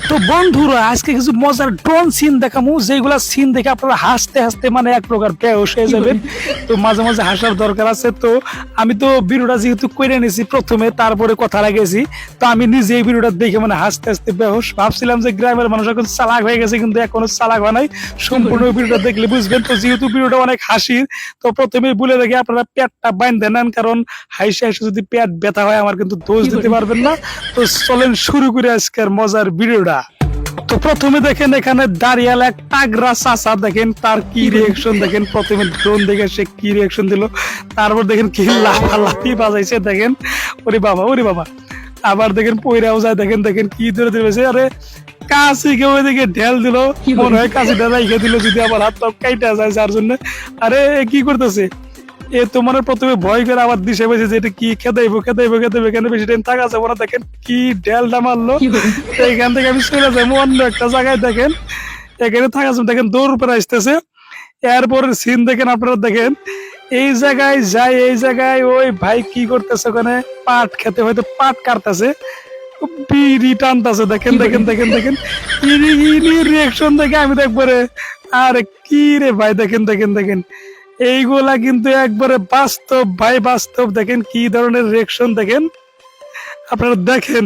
তো বন্ধুরা আজকে কিছু মজার ড্রোন সিন দেখামু, যেগুলা সিন দেখে আপনারা হাসতে হাসতে মানে এক প্রকার বেহুশ হয়ে যাবেন। তো মাঝে মাঝে হাসার দরকার আছে। তো আমি তো ভিডিওটা যেহেতু করে নিয়েছি প্রথমে, তারপরে কথা লাগাইছি, তো আমি নিজে এই ভিডিওটা দেখে মানে হাসতে হাসতে বেহুশ। ভাবছিলাম যে গ্রামের মানুষ এখন চালাক হয়ে গেছে, কিন্তু এখনো চালাক হয় নাই। সম্পূর্ণ ভিডিওটা দেখলে বুঝবেন। তো যেহেতু ভিডিওটা অনেক হাসির, তো প্রথমে বলে দেখে আপনারা পেটটা বাইন্ধে নেন, কারণ হাসি হাসি যদি পেট ব্যথা হয় আমার কিন্তু দোষ দিতে পারবেন না। তো চলেন শুরু করে আজকের মজার ভিডিওটা। তো প্রথমে দেখেন এখানে দাঁড়িয়াল এক টাগরা চাচা, দেখেন তার কি রিয়েকশন দেখেন। প্রথমে ড্রোন দেখে সে কি রিয়েকশন দিল, তারপর দেখেন কি লাফালাফি বাজাইছে, দেখেন ওরে বাবা ওরে বাবা। আবার দেখেন পয়রাও যায়, দেখেন দেখেন কি ধরে দিয়েছে। আরে কাশি কেউ এদিকে ঢেল দিল, মনে হয় কাশিটা রাইখে দিল যদি আবার হাত পা কাইটা যায় যার জন্য। আরে কি করতেছে এ তো মানে প্রথমে ভয় করে আবার দিশে পেয়েছে যে এটা কি খেদাইবো এখানে বেশি টাইম থাকা যাবো না। দেখেন কি ঢেলটা মারলো। তো এখান থেকে আমি চলে যাবো অন্য একটা জায়গায়। দেখেন এখানে থাকা যাবো, দেখেন দৌড় উপরে আসতেছে। এরপরের সিন দেখেন আপনারা, দেখেন এই জায়গায় যাই, এই জায়গায় ওই ভাই কি করতেছে, ওখানে পাট খেতে হয়তো পাট কাটতেছে, বিড়ি টানতেছে। দেখেন দেখেন দেখেন দেখেন রিয়েকশন দেখে আমি তো একবারে আরে কি রে ভাই। দেখেন দেখেন দেখেন এইগুলা কিন্তু একবারে বাস্তব ভাই, বাস্তব। দেখেন কি ধরনের রিয়েকশন দেখেন আপনারা, দেখেন।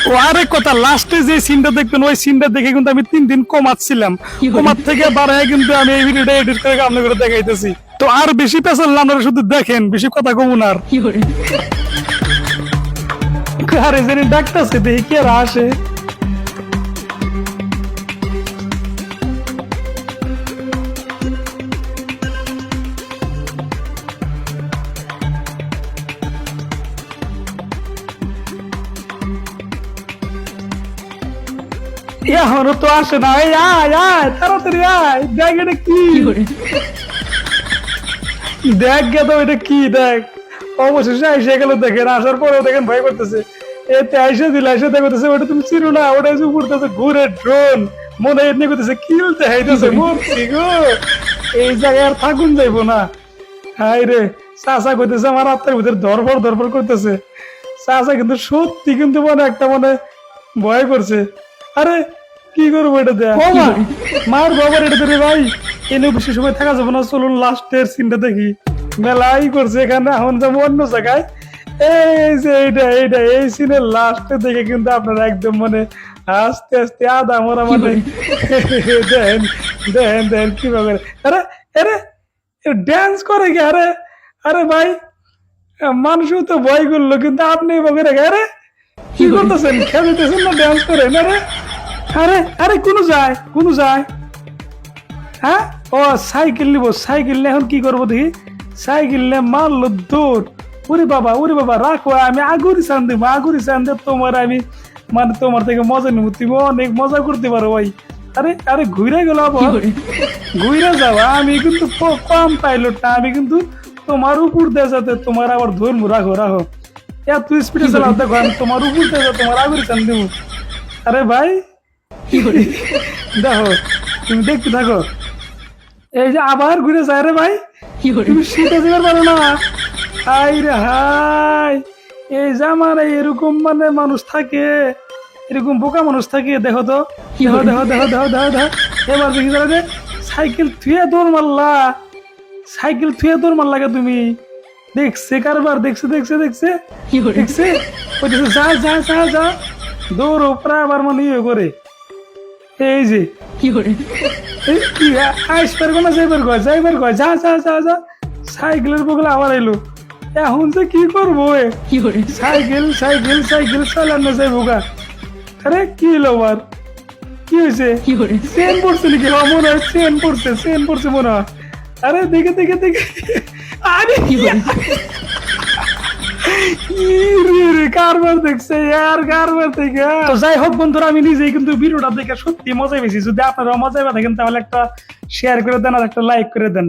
ও আরেক কথা, লাস্টে যে সিনটা দেখবেন ওই সিনটা দেখে কিন্তু আমি 3 দিন কমাচ্ছিলাম, কমার থেকে বাড়ায় কিন্তু আমি এই ভিডিওটা এডিট করে আপনাদের দেখাইতেছি। তো আর বেশি পেছাল না, আপনারা শুধু দেখেন, বেশি কথা কমুন আর। আরে জানি ডাকতেছে, দেখি কে আসে। এখনো তো আসে না, এই আয় আয় তাড়াতাড়ি আয়, দেখ এটা কি, দেখ গে তো এটা কি, দেখ অবশেষে এসে গেল। দেখেন আসার পরেও দেখেন ভয় করতেছে। এতে আইসা দিল, আইসা দেখতেছে ওটা তুমি চিনো না, ওটা এসে উড়তেছে ঘুরে ড্রোন, মনে এমনি করতেছে কিলতে হাইতেছে, মরছি গো, এই জায়গায় আর থাকুন যাইবো না। হাই রে চাচা করতেছে আমার আত্মার ভিতরে ধরফর ধরফর করতেছে। চাচা কিন্তু সত্যি কিন্তু মানে একটা মানে ভয় করছে। আরে কি করবো এটা দেখ মার বাবার এটা ধরে ভাই, এনে বেশি সময় থাকা যাবে না, চলুন লাস্টের সিনটা দেখি। মেলাই করছে এখানে, এখন যাবো অন্য জায়গায়। এই যে এইটা এই সিনের লাস্টে দেখে কিন্তু আপনারা একদম মানে আস্তে আস্তে আদা মরা মানে দেন দেন দেন কিভাবে। আরে আরে ড্যান্স করে কি? আরে আরে ভাই মানুষও তো ভয় করলো, কিন্তু আপনি বকে রেখে আরে কি করতেছেন, খেলতেছেন না ড্যান্স করেন? আরে আরে আরে কোনো যায় হ্যাঁ, ও সাইকেল নিবো, সাইকেল নিয়ে এখন কি করবো দেখি। সাইকেল নিয়ে মারলো দৌড়, ওরে বাবা রাখো, আমি আগুরি চান দেব তোমার, আমি মানে তোমার থেকে মজা নিবো, তুমি অনেক মজা করতে পারো ভাই। আরে আরে ঘুরে গেল, আবার ঘুরে যাও। আমি কিন্তু কম পাইলট না, আমি কিন্তু তোমার উপর দিয়ে যাতে তোমার আবার ধরবো। রাখো এত স্পিডে চালাও, দেখো আমি তোমার উপর দিয়ে তোমার আগুরি চান দেবো। আরে ভাই দেখো তুমি দেখতে থাকো, এই যে আবার ঘুরে যায়। রে ভাই তুমি শীতে যেতে পারো না, হাই রে হাই, এই জামার এরকম মানে মানুষ থাকে, এরকম বোকা মানুষ থাকে। দেখো তো দেখো দেখো দেখো দেখো দেখো দেখো এবার দেখি যে সাইকেল থুয়ে দৌড় মারলা, সাইকেল থুয়ে দৌড় মারলাকে তুমি। দেখছে কারবার, দেখছে যা দৌড় প্রায় আবার মানে ইয়ে করে। এই যে কি আইস পারবো না, যাইবার কয় যা সাইকেলের বগলে আবার এলো। এখন যে কি করবো, সাইকেল চালানো যাইবো গা। আরে কি এলো আবার, কি হয়েছে, চেন পড়ছে নাকি? মনে হয় চেন পড়ছে মনে হয়। আরে দেখে আরে কারবার দেখছে আর কারবার থেকে। তো যাই হোক বন্ধুরা, আমি নিজেই কিন্তু ভিডিওটা দেখে সত্যি মজা পেয়েছি। যদি আপনারা মজা পেয়ে থাকেন তাহলে একটা শেয়ার করে দেন আর একটা লাইক করে দেন।